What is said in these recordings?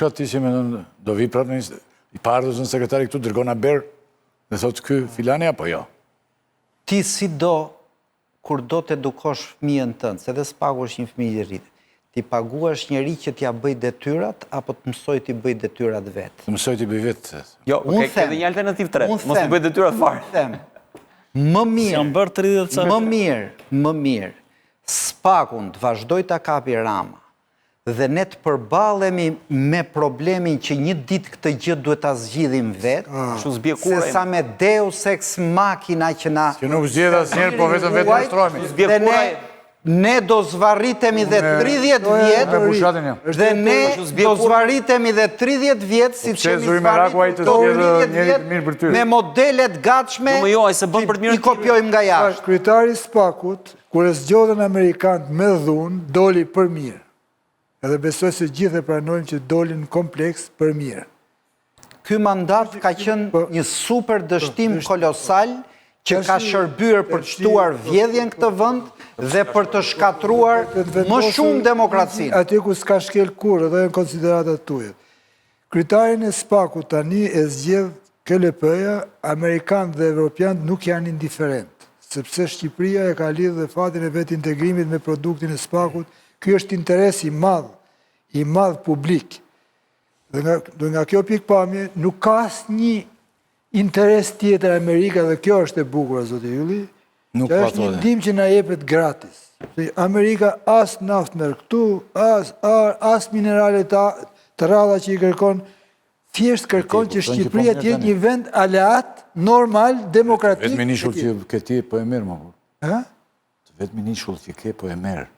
shoh ti si mendon do vi prapë i pardhës në sekretari këtu dërgon Aber dhe thotë ky filani apo jo? Ti si do, kur do të edukosh fëmijën tënd, se dhe s'pagu është një fëmijë i rritë, ti paguash njëri që t'ja bëj detyrat, apo të mësoj t'i bëj detyrat vetë? Të mësoj t'i bëj vetë. Jo, ke dhe një alternativë tre, mos t'i bëj detyrat fare. Më mirë, s'pakun të vazhdoj t'a kapi Rama, dhe ne të përballemi me problemin që një ditë këtë gjë duhet ta zgjidhim vetë, se sa me Deus ex machina që na... Që nuk zgjidh asnjëherë, po vetëm vetë ushtrohemi. Ne do zvarritemi dhe 30 vjetë, dhe ne do zvarritemi dhe 30 vjetë, si që mi zvarritemi do 30 vjetë, me modelet gatshme i kopjojmë nga jashtë. Kryetari Spakut, kur e zgjodhen Amerikanët me dhunë, doli për mirë. Edhe besoj se gjithë e pranojmë që dolin kompleks për mirë. Ky mandat ka qenë një super dështim kolosal që ka shërbyer për të shtuar vjedhjen këtë vend dhe për të shkatruar më shumë demokracinë. Atje ku s'ka shkel kur, edhe në konsideratat tuaja. Kryetarin e Spakut tani e zgjedh KLP-ja, Amerikanë dhe Evropianët nuk janë indiferent, sepse Shqipëria e ka lidhë dhe fatin e vetë integrimit me produktin e Spakut. Ky është interes i madh publik. Dhe nga kjo pikpamje, nuk ka asnjë interes tjetër Amerika, dhe kjo është e bukur, zotë Ylli, që është një ndihmë që na jepet gratis. Amerika as naftë merr këtu, as minerale të rralla që i kërkon, thjesht kërkon që Shqipëria të jetë një vend aleat, normal, demokratik. Vetëm një shull që ke ti po e merr më. Ha? Vetëm një shull që ke po e merr.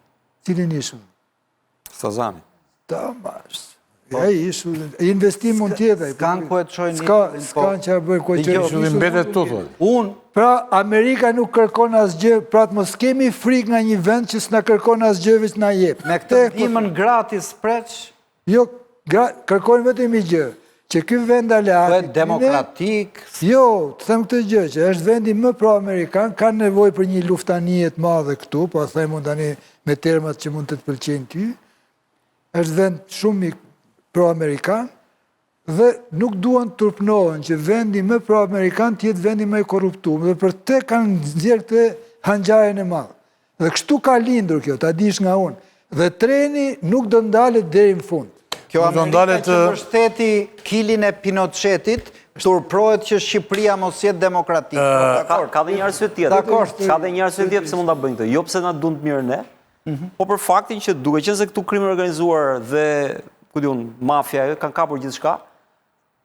Cili nishull? Sazani. Ta mash. Investim mund tjetë. S'kan ku e të shojnë nishullin. S'kan që a bërë ku e të Nishullin mbetet tu, thotë. Pra, Amerika nuk kërkon asgjë, pra të mos kemi frikë nga një vend që s'na kërkon asgjë veç na jep. Me këtë ndihmën gratis preç? Jo, kërkojnë vetëm një gjë, që ky vend aleatik... demokratik... Jo, të them këtë gjë, që është vendi më pro-amerikan, kanë nevojë për një luftanie të madhe këtu, po a them unë tani me termat që mund të të pëlqejnë ty, është vend shumë pro-amerikan, dhe nuk duan të turpnohen që vendi më pro-amerikan të jetë vendi më i korruptuar, dhe për te kanë nxjerrë këtë hanxhajën e madhe. Dhe kështu ka lindur kjo, ta dish nga unë. Dhe treni nuk do ndalet deri në fund. Kjo Amerika që mbështeti kilin e Pinochetit, turprohet që Shqipëria mos jetë demokratike. Ka dhe një arsye tjetër. Ka dhe një arsye tjetër pse mund ta bëjnë këtë. Jo pse na duan të mirë ne, po për faktin që duke qenë se këtu krimi organizuar dhe mafia kanë kapur gjithçka,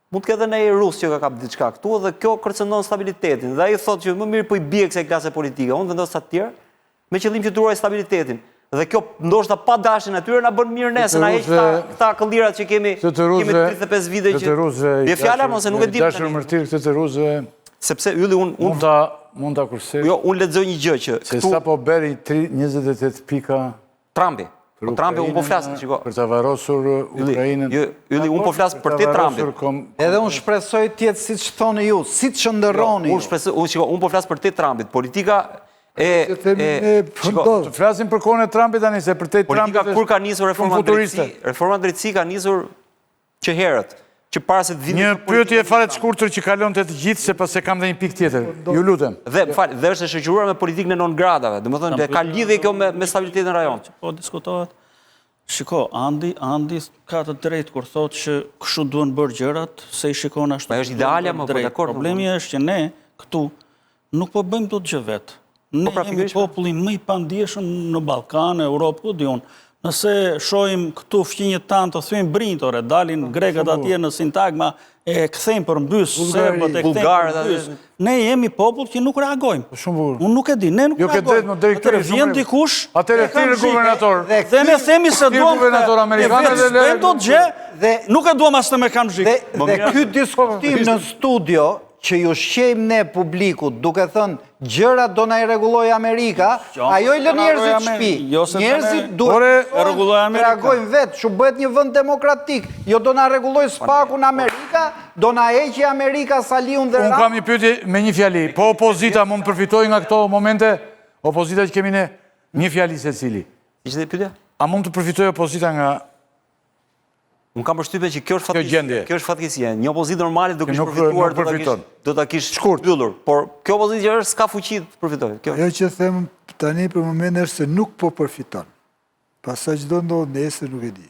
mund të ketë edhe një rus që ka kapur diçka këtu dhe kjo kërcënon stabilitetin. Dhe ai thotë që më mirë po i bie kësaj klase politike. Unë vendos sa të tjerë me qëllim që të ruaj stabilitetin. Dhe kjo ndoshta pa dashin atyre na bën mirë ne, se na heq këta këllirat që kemi 35 vite që. Bie fjala mos e nuk e di. Dashur mërtir këtë të ruzëve. Sepse Ylli mund ta kursej. Jo, unë lexoj një gjë që se sapo beri 28 pika Trumpi. Po Trumpi unë po flas, shiko. Për ta varrosur Ukrainën. Ylli unë po flas për te Trumpit. Edhe unë shpresoj të jetë siç thonë ju, siç ndërroni. Unë po flas për te Trumpit. Politika të flasim për kohën e Trumpit tani, se për te Trumpit politika kur ka nisur reforma drejtësi ka nisur që herët, që para se të vinë. Një pyetje fare të shkurtër që kalon të gjithë, se pas se kam dhe një pikë tjetër. Ju lutem. Dhe është e shoqëruar me politikën e non-gradave, domethënë ka lidhje kjo me stabilitetin e rajonit. Po diskutohet. Shiko, Andi ka të drejtë kur thotë që kështu duhen bërë gjërat, se i shikon ashtu. Po është ideale, më po dakord. Problemi është që ne këtu nuk po bëjmë dot gjë vetë. Ne jemi popullin më i pandjeshëm në Ballkan, Europë, ku diun. Nëse shohim këtu fqinjet tanë të thyen brintore, dalin grekat atje në sintagma, e kthejmë përmbys, serbët e kthejmë përmbys. Ne jemi popull që nuk reagojmë. Unë nuk e di, ne nuk reagojmë. Atëre vjen dikush, atëre thirrë guvernator. Dhe ne themi se duam të do të gjë, nuk e duam as të me kam zhik. Dhe ky diskutim në studio që ju shqejmë ne publikut, duke thënë gjërat do na i rregulloj Amerika, ajo i lë njerëzit shtëpi. Njerëzit duhet të reagojnë vetë, që bëhet një vend demokratik. Jo do na rregulloj Spakun Amerika, do na heqë Amerika Saliun dhe Unë kam një pyetje me një fjali. Po opozita mund të përfitojë nga këto momente? Opozita që kemi ne, një fjali secili. Ishte pyetja? A mund të përfitojë opozita nga Unë kam përshtypjen që kjo është gjendje. Kjo është fatkeqësia. Një opozitë normale do kish Nuk përfituar, përfiton. do ta kish mbyllur, por kjo opozitë që është s'ka fuqi të përfitojë. Kjo. Ajo që them tani për momentin është se nuk po përfiton. Pastaj çdo ndodh nesër nuk e di.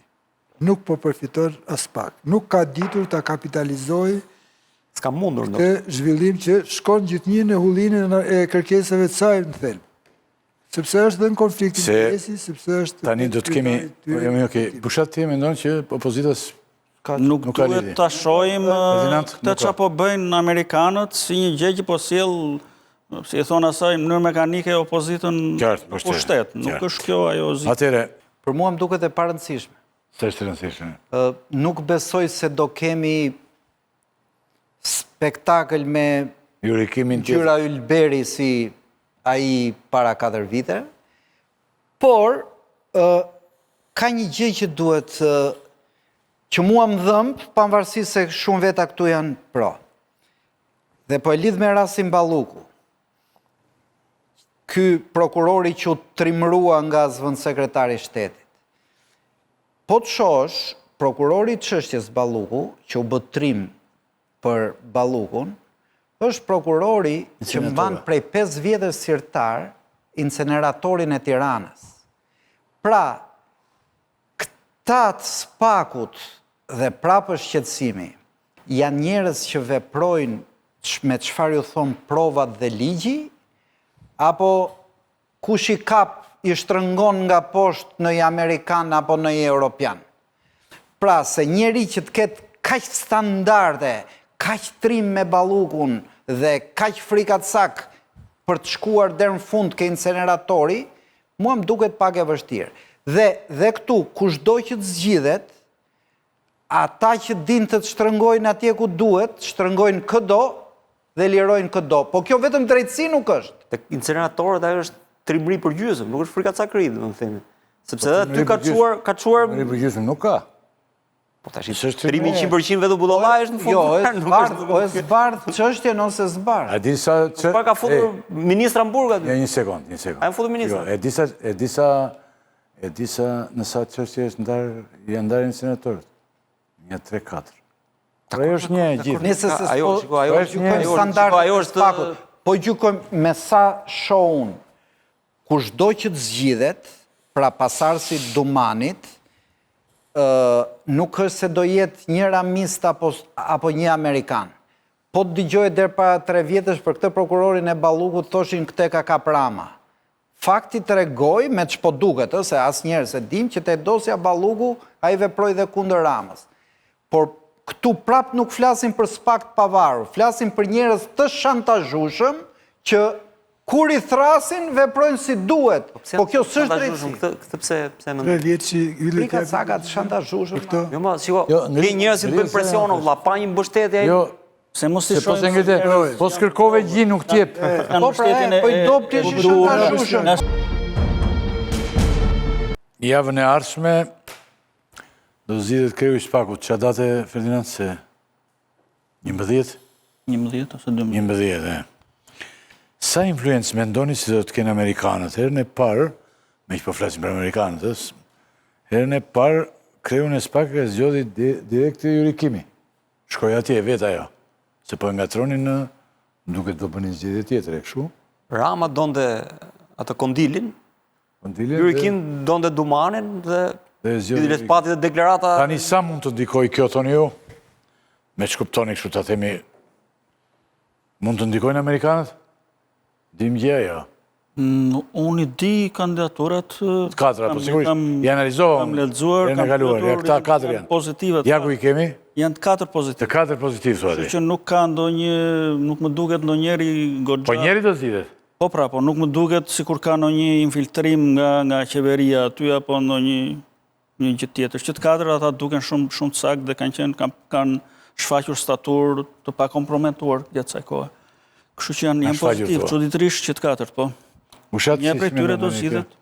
Nuk po përfiton as pak. Nuk ka ditur ta kapitalizojë S'ka mundur ndo. këtë zhvillim që shkon gjithnjë në hullinën e kërkesave të saj në thelb. Sepse është dhe në konfliktin interesi, sepse është... Tani do të kemi... Pushat ti mendon që opozitës Nuk duhet ta shohim këtë çfarë po bëjnë amerikanët si një gjë që po sjell, si e thon asaj, në mënyrë mekanike opozitën në pushtet. Nuk është kjo ajo zi. Atëre, Për mua më duket e parëndësishme. s'është e rëndësishme. Nuk besoj se do kemi spektakël me Jurikimin Gjyra Ylberi si ai para 4 vite, por ka një gjë që duhet që mua më dhëmb, pavarësisht se shumë veta këtu janë pro. Dhe po e lidh me rastin Balluku. Ky prokurori që u trimrua nga zëvendësekretari i shtetit. Po të shohësh, prokurori i çështjes Balluku, që u bë trim për Ballukun, është prokurori që mban prej 5 vjetësh sirtar inceneratorin e Tiranës. Pra, këta të spakut dhe prapë shqetësimi janë njerëz që veprojnë me çfarë ju thon provat dhe ligji, apo kush i kap i shtrëngon nga poshtë në i Amerikan apo në i Europian. Pra, se njeri që të ketë kaq standarde, kaq trim me Ballukun dhe kaq frikacak për të shkuar deri në fund ke inceneratori, mua më duket pak e vështirë. Dhe këtu, kushdo që të zgjidhet, ata që din të shtrëngojnë atje ku duhet, shtrëngojnë këdo dhe lirojnë këdo. Po kjo vetëm drejtësi nuk është. Tek inceneratorët ajo është trimëri për gjysmë, nuk është frikacakri, do të themi. Sepse edhe aty ka çuar Trimëri për gjysmë nuk ka. Po tash trimi 100% vetëm budollaj është në fund. Jo, është zbardh çështjen ose zbardh. A di sa Pa ka futur ministra Hamburg aty. Ja, një sekond. Ai futur ministra. E disa në sa çështje është janë ndarë incineratorët. Një 3-4. Pra ajo është një e gjithë. Nëse se ajo gjykojmë standardet e pakut, po gjykojmë me sa shoh unë, kushdo që të zgjidhet, pra pasardhësi Dumanit, nuk është se do jetë një ramist apo një Amerikan. Po të dëgjoj deri para 3 vjetësh për këtë prokurorin e Ballukut thoshin këtë ka kap Rama. Fakti tregoi me ç'po duket, se asnjëherë se dim që te dosja Balluku ai veproi dhe kundër Ramës. Por këtu prap nuk flasim për spakt pavarur, flasim për njerëz të shantazhueshëm që kur i thrasin veprojnë si duhet. Po kjo s'është drejtësi. Këtë pse mendoj? Frika sakat shantazhueshëm. Jo, ma, shiko, ke njerëz që bëjnë presion, vlla, pa një mbështetje ai. Jo, Se mos i po se shohim ngjitet, po s'kërkove gjë nuk t'jep. Po pra, po i dopti është shantazhueshëm. Javën e ardhshme do zgjidhet kreu i Spakut. Çfarë date Ferdinand se 11? 11 ose 12. 11, Sa influencë mendoni se do të kenë Amerikanët? Herën e parë, me që po flasim për Amerikanët, herën e parë kreun e Spak e zgjodhi direkt te Jurikimi. Shkoi atje vetë ajo. Se po ngatronin në duket do bënin zgjedhje tjetër e kështu. Rama donte atë Kondilin, Jurikin donte Dumanin dhe lidhjes pati dhe deklarata. Tani sa mund të ndikoj kjo thoni ju? Me që kuptoni kështu ta themi, mund të ndikojnë Amerikanët? Dim gjë jo. Unë i di kandidaturat... Katra, po sigurisht, i analizova, kam lexuar, e në kaluar, ja këta 4 janë. Pozitive. Ja ku i kemi? Janë 4 pozitive. Të 4 pozitiv, thua ti. Që nuk ka ndonjë, nuk më duket ndonjëri goxha. Po njeri do zgjidhet. Po pra, po nuk më duket sikur ka ndonjë infiltrim nga qeveria aty apo ndonjë gjë tjetër. Që të 4 ata duken shumë të saktë dhe kanë shfaqur staturë të pakomprometuar gjatë kësaj kohe. Kështu që janë pozitiv, çuditërisht që të 4, po. Një prej tyre do zgjidhet.